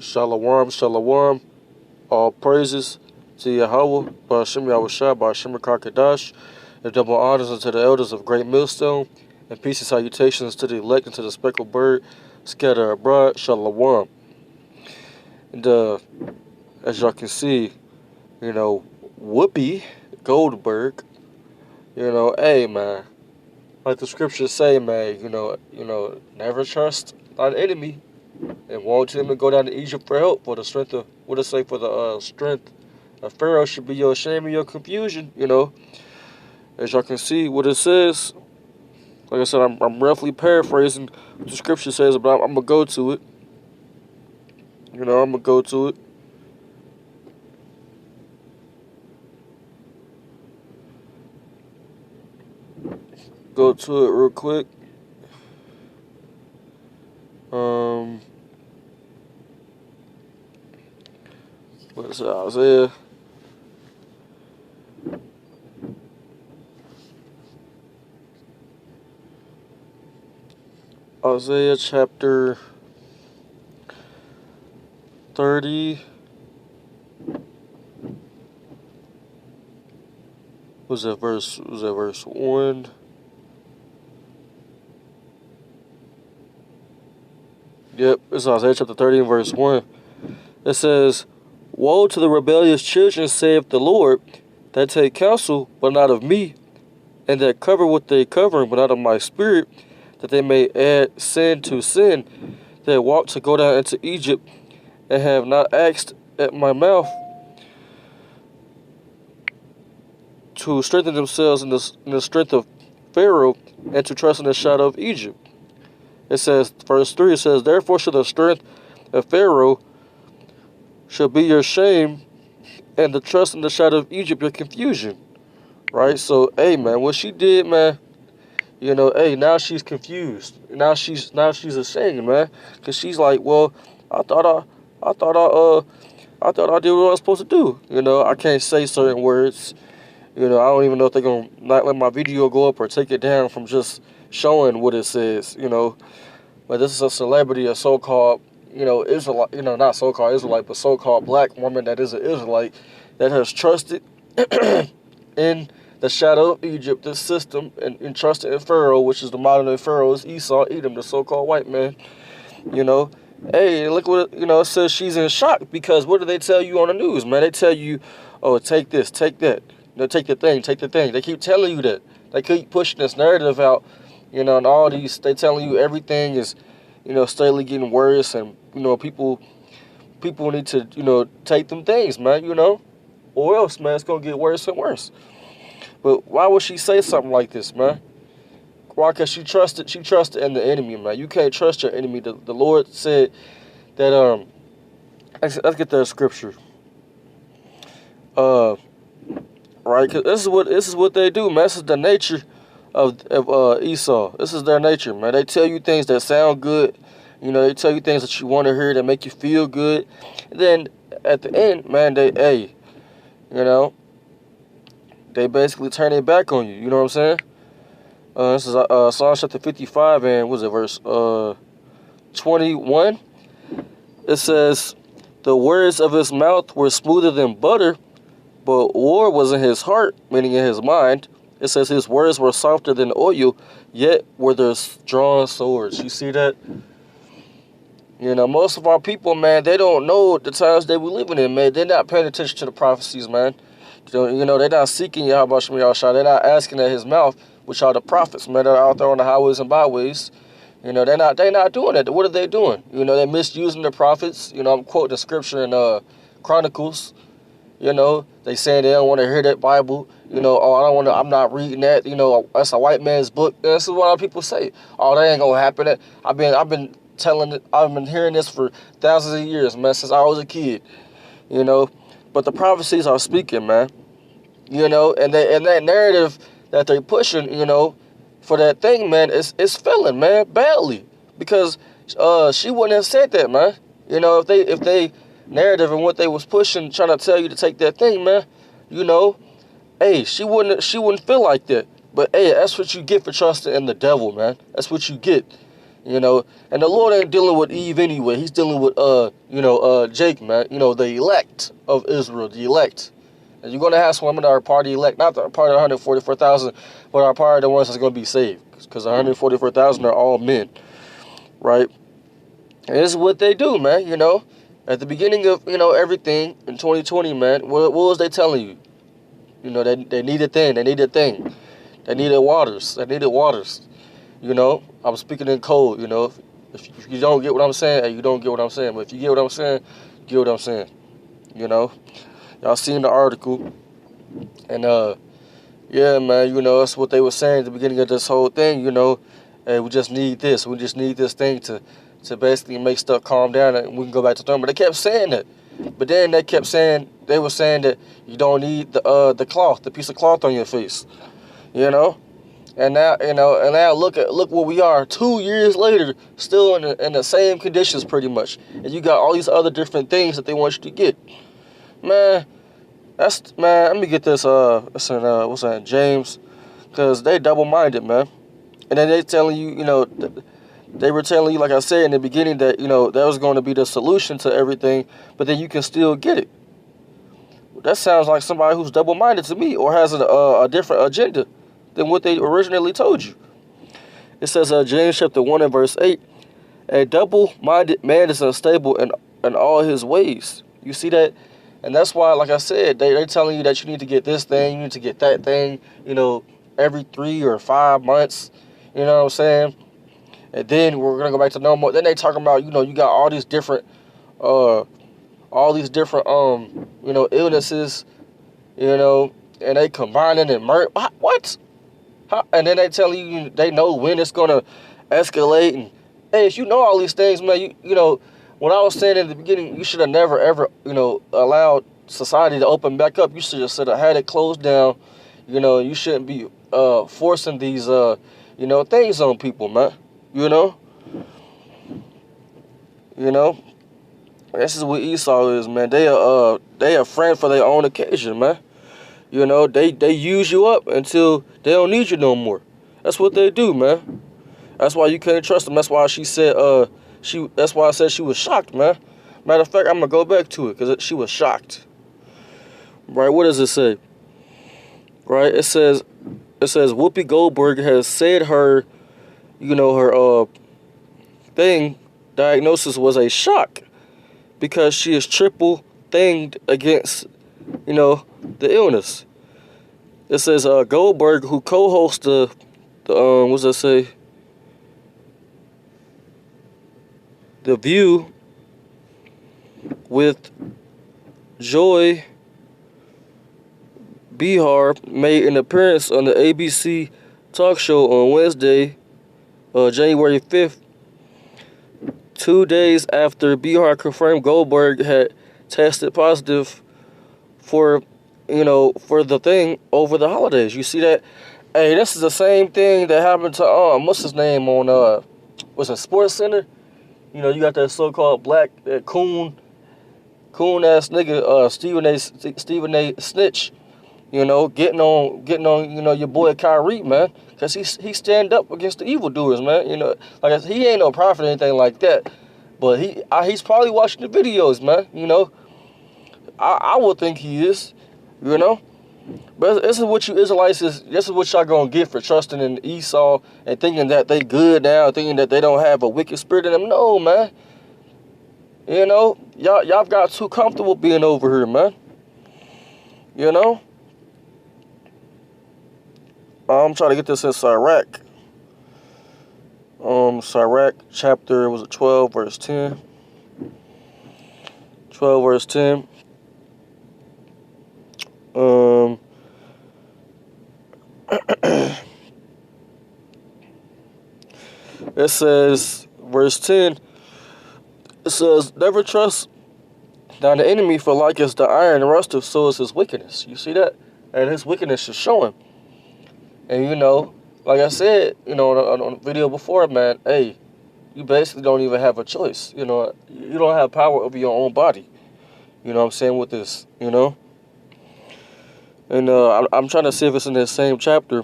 Shalom, shalom. All praises to Yahweh, Ba'ashem Yahushua, Ba'ashem Kakadash, and double honors unto the elders of Great Millstone, and peace and salutations to the elect and to the speckled bird scattered abroad. Shalom. And as y'all can see, whoopie, Goldberg, hey man, like the scriptures say, man, never trust thine enemy. And want him to go down to Egypt for help, for the strength of, what it say, for the strength of Pharaoh should be your shame and your confusion, As y'all can see what it says. Like I said, I'm roughly paraphrasing what the scripture says, but I'm going to go to it. I'm going to go to it. Go to it real quick. What is it, Isaiah? Isaiah chapter 30. Was that verse 1? Yep, it's Isaiah chapter 30 and verse 1. It says, "Woe to the rebellious children, saith the Lord, that take counsel, but not of me, and that cover with their covering, but not of my spirit, that they may add sin to sin, that walk to go down into Egypt, and have not asked at my mouth, to strengthen themselves in the strength of Pharaoh, and to trust in the shadow of Egypt." It says, verse 3, it says, "Therefore shall the strength of Pharaoh shall be your shame, and the trust in the shadow of Egypt your confusion." Right? So, hey, man, what she did, man, hey, now she's confused. Now she's ashamed, man, because she's like, well, I thought I did what I was supposed to do. I can't say certain words. I don't even know if they're gonna not let my video go up or take it down from just showing what it says. But this is a celebrity, a so-called, Israelite, not so-called Israelite, but so-called black woman that is an Israelite that has trusted in the shadow of Egypt, this system, and trusted in Pharaoh, which is the modern day Pharaoh, is Esau, Edom, the so-called white man. Hey, look what, it says she's in shock because what do they tell you on the news, man? They tell you, oh, take this, take that. Take the thing, take the thing. They keep telling you that. They keep pushing this narrative out, and all these, they telling you everything is, steadily getting worse, and, people need to, take them things, man, or else, man, it's going to get worse and worse. But why would she say something like this, man? Why? Because she trusted in the enemy, man. You can't trust your enemy. The Lord said that, let's get that scripture. Right? Because this is what they do, man. This is the nature of Esau. This is their nature, man. They tell you things that sound good. They tell you things that you want to hear that make you feel good. And then at the end, man, they basically turn their back on you. You know what I'm saying? This is Psalm chapter 55 and what is it, verse 21. It says, "The words of his mouth were smoother than butter, but war was in his heart," meaning in his mind. It says his words were softer than oil, yet were there drawn swords. You see that? Most of our people, man, they don't know the times they were living in, man. They're not paying attention to the prophecies, man. They're not seeking Yahweh Shem Yahushua. They're not asking at his mouth, which are the prophets, man. They're out there on the highways and byways. They're not doing that. What are they doing? They're misusing the prophets. I'm quoting the scripture in Chronicles. They saying they don't want to hear that Bible. Oh, I don't want to, I'm not reading that. That's a white man's book. This is what a lot of people say. Oh, that ain't gonna happen. I've been hearing this for thousands of years, man, since I was a kid. But the prophecies are speaking, man. And that narrative that they're pushing, for that thing, man, it's failing, man, badly. Because she wouldn't have said that, man. If they narrative and what they was pushing, trying to tell you to take that thing, man, hey, she wouldn't feel like that. But hey, that's what you get for trusting in the devil, man. That's what you get. You know, and the Lord ain't dealing with Eve anyway. He's dealing with Jake, man. You know, the elect of Israel, the elect. And you're gonna have some women that are part of the elect, not the part of the 144,000, but are part of the ones that's gonna be saved. Because 144,000 are all men, right? And this is what they do, man. You know, at the beginning of everything in 2020, man. What was they telling you? You know, they need a thing. They need a thing. They needed waters. They needed waters. You know, I'm speaking in code. You know, if you don't get what I'm saying, hey, you don't get what I'm saying. But if you get what I'm saying, you get what I'm saying. You know, y'all seen the article, and yeah, man. You know, that's what they were saying at the beginning of this whole thing. You know, hey, we just need this. We just need this thing to basically make stuff calm down, and we can go back to normal. They kept saying that, but then they were saying that you don't need the cloth, the piece of cloth on your face. You know. And now, look where we are 2 years later, still in the same conditions pretty much. And you got all these other different things that they want you to get. Man, let me get this, what's that, James, because they double-minded, man. And then they telling you, they were telling you, like I said in the beginning, that, that was going to be the solution to everything, but then you can still get it. That sounds like somebody who's double-minded to me, or has a different agenda than what they originally told you. It says, James chapter 1 and verse 8, a double-minded man is unstable in all his ways. You see that? And that's why, like I said, they're telling you that you need to get this thing, you need to get that thing, every 3 or 5 months. You know what I'm saying? And then we're going to go back to normal. Then they talking about, you got all these different, illnesses, and they combining and what? And then they tell you they know when it's gonna escalate. And hey, if you know all these things, man, what I was saying in the beginning, you should have never ever, allowed society to open back up. You should have had it closed down. You shouldn't be forcing these things on people, man. This is what Esau is, man. They a friend for their own occasion, man. They use you up until they don't need you no more. That's what they do, man. That's why you can't trust them. That's why she said that's why I said she was shocked, man. Matter of fact, I'm gonna go back to it because she was shocked. Right? What does it say? Right? It says Whoopi Goldberg has said her thing diagnosis was a shock because she is triple thinged against the illness. It says Goldberg, who co-hosts the what's that say? The View with Joy Behar, made an appearance on the ABC talk show on Wednesday, January 5th, 2 days after Behar confirmed Goldberg had tested positive for the thing over the holidays. You see that? Hey, this is the same thing that happened to what's his name on what's it, Sports Center? You got that so-called black coon ass nigga Stephen A. Snitch. Getting on your boy Kyrie, man, cause he stand up against the evildoers, man. Like he ain't no prophet or anything like that, but he's probably watching the videos, man. I would think he is. But this is what you Israelites this is what y'all gonna get for trusting in Esau and thinking that they good now, thinking that they don't have a wicked spirit in them. No, man. Y'all got too comfortable being over here, man. I'm trying to get this in Sirach. Sirach chapter, was it 12 verse 10? 12 verse 10. It says, verse 10, it says, never trust down the enemy, for like as the iron rusteth, so is his wickedness. You see that? And his wickedness is showing. And like I said, on the video before, man, hey, you basically don't even have a choice. You don't have power over your own body. You know what I'm saying, with this, And I'm trying to see if it's in this same chapter.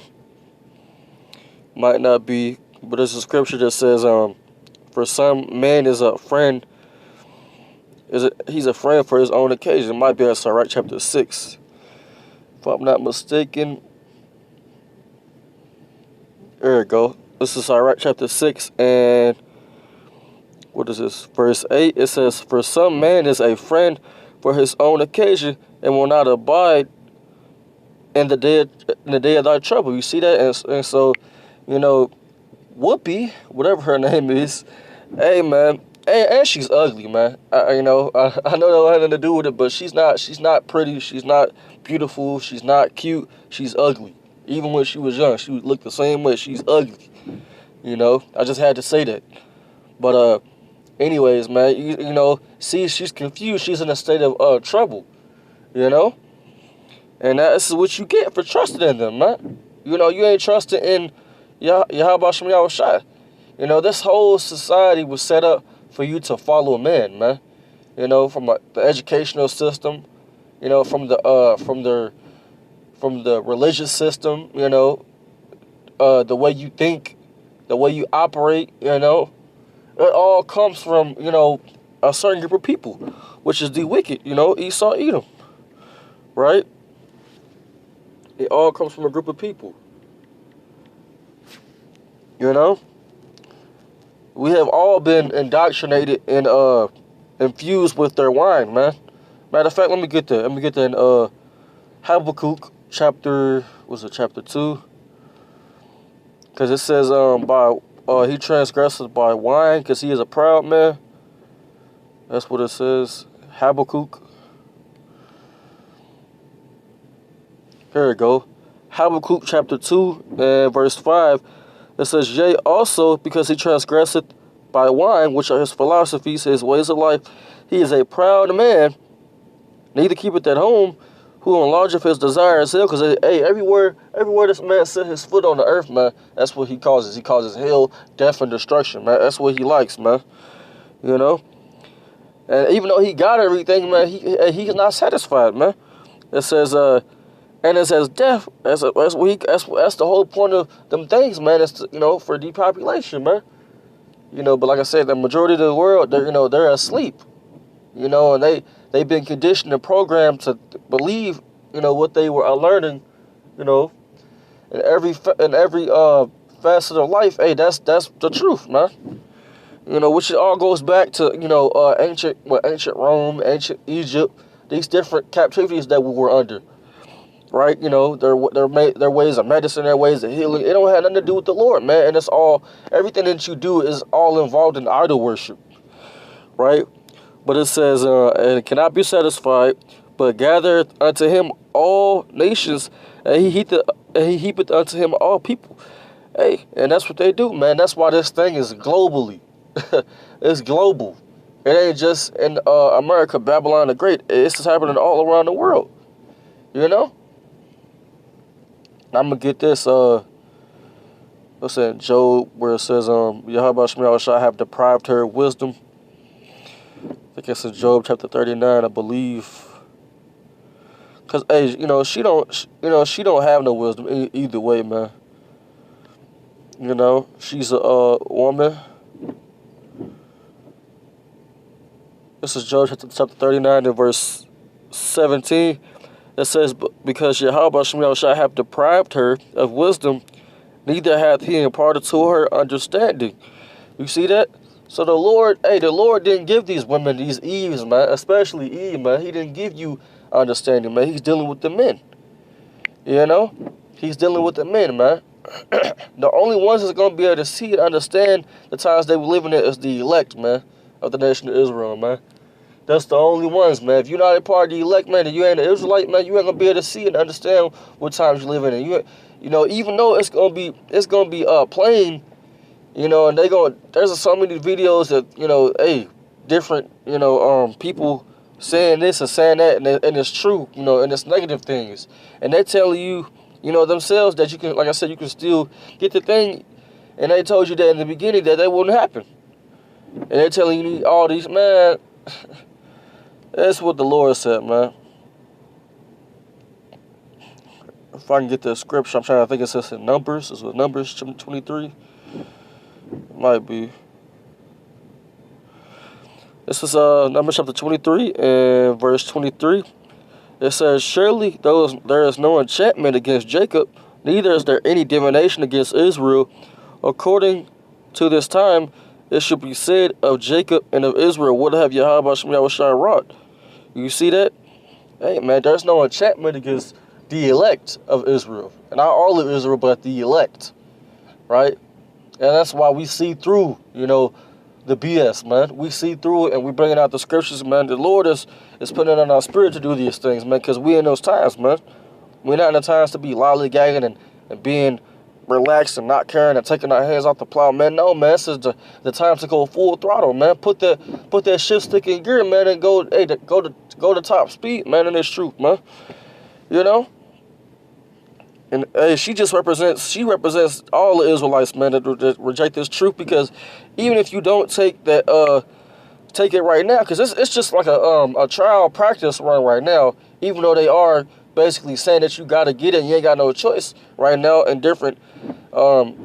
Might not be, but there's a scripture that says, for some man is a friend. He's a friend for his own occasion. It might be at Sirach chapter 6, if I'm not mistaken. There we go. This is Sirach chapter 6, and what is this? Verse 8. It says, "For some man is a friend for his own occasion, and will not abide in the day of thy trouble." You see that? And so, you know, Whoopie, whatever her name is, hey man, and she's ugly, man. I know that had nothing to do with it, but she's not pretty, she's not beautiful, she's not cute, she's ugly. Even when she was young, she looked the same way. She's ugly. You know, I just had to say that. But anyways, man, you know, see, she's confused. She's in a state of trouble. You know, and that's what you get for trusting in them, man. You know, you ain't trusting in Yahweh Shem Yahushua. You know, this whole society was set up for you to follow a man, man. You know, from the educational system, you know, from the religious system, you know, the way you think, the way you operate, you know, it all comes from, you know, a certain group of people, which is the wicked, you know, Esau, Edom, right? It all comes from a group of people. You know, we have all been indoctrinated and infused with their wine, man. Matter of fact, let me get that. Let me get that in Habakkuk chapter 2? Because it says he transgresses by wine because he is a proud man. That's what it says. Habakkuk. Here we go. Habakkuk chapter 2 and verse 5. It says, "Yea, also because he transgresseth by wine, which are his philosophies, his ways of life, he is a proud man, neither keepeth at home, who enlargeth his desires hell." Because hey, everywhere this man set his foot on the earth, man, that's what he causes. He causes hell, death, and destruction, man. That's what he likes, man. You know, and even though he got everything, man, he's not satisfied, man. It says, and it says death. That's the whole point of them things, man. It's to, you know, for depopulation, man. You know, but like I said, the majority of the world, they're asleep. You know, and they've been conditioned and programmed to believe, you know, what they were learning, you know, in every facet of life. Hey, that's the truth, man. You know, which it all goes back to, you know, ancient Rome, ancient Egypt, these different captivities that we were under. Right, you know, their ways of medicine, their ways of healing. It don't have nothing to do with the Lord, man. And it's all, everything that you do is all involved in idol worship, right? But it says, and cannot be satisfied, but gather unto him all nations, and he heapeth unto him all people. Hey, and that's what they do, man. That's why this thing is globally. It's global. It ain't just in America, Babylon the Great. It's just happening all around the world. You know? I'm gonna get this. What's that? Job, where it says, Yahweh Shem Yahushua have deprived her of wisdom. I think it's in Job chapter 39, I believe. Cause hey, you know, she don't have no wisdom either way, man. You know, she's a woman. This is Job chapter 39 and verse 17. It says, "Because Yahweh Shem Yahushua have deprived her of wisdom, neither hath he imparted to her understanding." You see that? So the Lord didn't give these women, these Eves, man, especially Eve, man. He didn't give you understanding, man. He's dealing with the men. You know? He's dealing with the men, man. The only ones that's going to be able to see and understand the times they were living in is the elect, man, of the nation of Israel, man. That's the only ones, man. If you're not a part of the elect, man, and you ain't an Israelite, man, you ain't gonna be able to see and understand what times you're living in. You know, even though it's gonna be plain, you know, and there's so many videos that, you know, hey, different, you know, people saying this and saying that, and it's true, you know, and it's negative things, and they're telling you, you know, themselves that you can, like I said, you can still get the thing, and they told you that in the beginning that wouldn't happen, and they're telling you all these, man. That's what the Lord said, man. If I can get the scripture, I'm trying to think it says in Numbers. This was Numbers 23. It might be. This is Numbers chapter 23 and verse 23. It says, surely there is no enchantment against Jacob, neither is there any divination against Israel. According to this time, it should be said of Jacob and of Israel, what have Yahweh Shem Yahushua wrought? You see that? Hey, man, there's no enchantment against the elect of Israel. And not all of Israel, but the elect. Right? And that's why we see through, the BS, man. We see through it and we bringing out the scriptures, man. The Lord is putting it on our spirit to do these things, man, because we in those times, man. We're not in the times to be lollygagging and being relaxed and not caring and taking our hands off the plow, man. No, man, this is the time to go full throttle, man. Put that shift stick in gear, man, and go to top speed, man, in this truth, man. And hey, she represents all the Israelites, man, that reject this truth, because even if you don't take it right now, because it's just like a trial practice run right now, even though they are basically saying that you got to get it and you ain't got no choice right now in different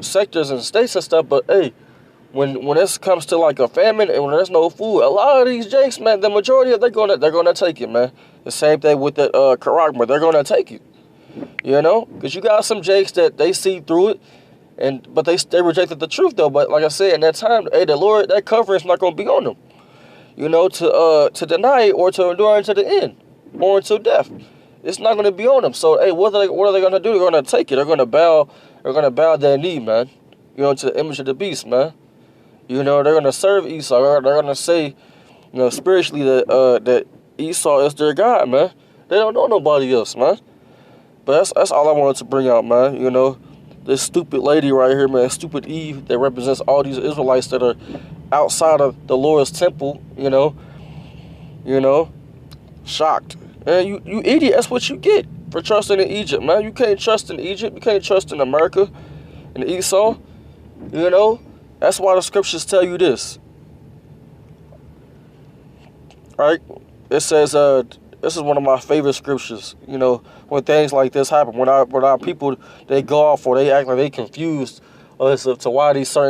sectors and states and stuff. But hey, when this comes to like a famine and when there's no food, a lot of these jakes, man, the majority of they're gonna take it, man. The same thing with the Karagma, they're gonna take it. Because you got some jakes that they see through it, but they rejected the truth though. But like I said, in that time, hey, the Lord, that coverage not gonna be on them, to deny it or to endure unto the end or until death. It's not gonna be on them. So hey, what are they gonna do? They're gonna take it. They're gonna bow their knee, man. To the image of the beast, man. They're gonna serve Esau. They're gonna say, spiritually that Esau is their God, man. They don't know nobody else, man. But that's all I wanted to bring out, man. This stupid lady right here, man, stupid Eve, that represents all these Israelites that are outside of the Lord's temple, shocked. And you idiot, that's what you get for trusting in Egypt, man. You can't trust in Egypt. You can't trust in America and Esau, That's why the scriptures tell you this. All right? It says, this is one of my favorite scriptures, when things like this happen, when our people, they go off or they act like they confused as to why these certain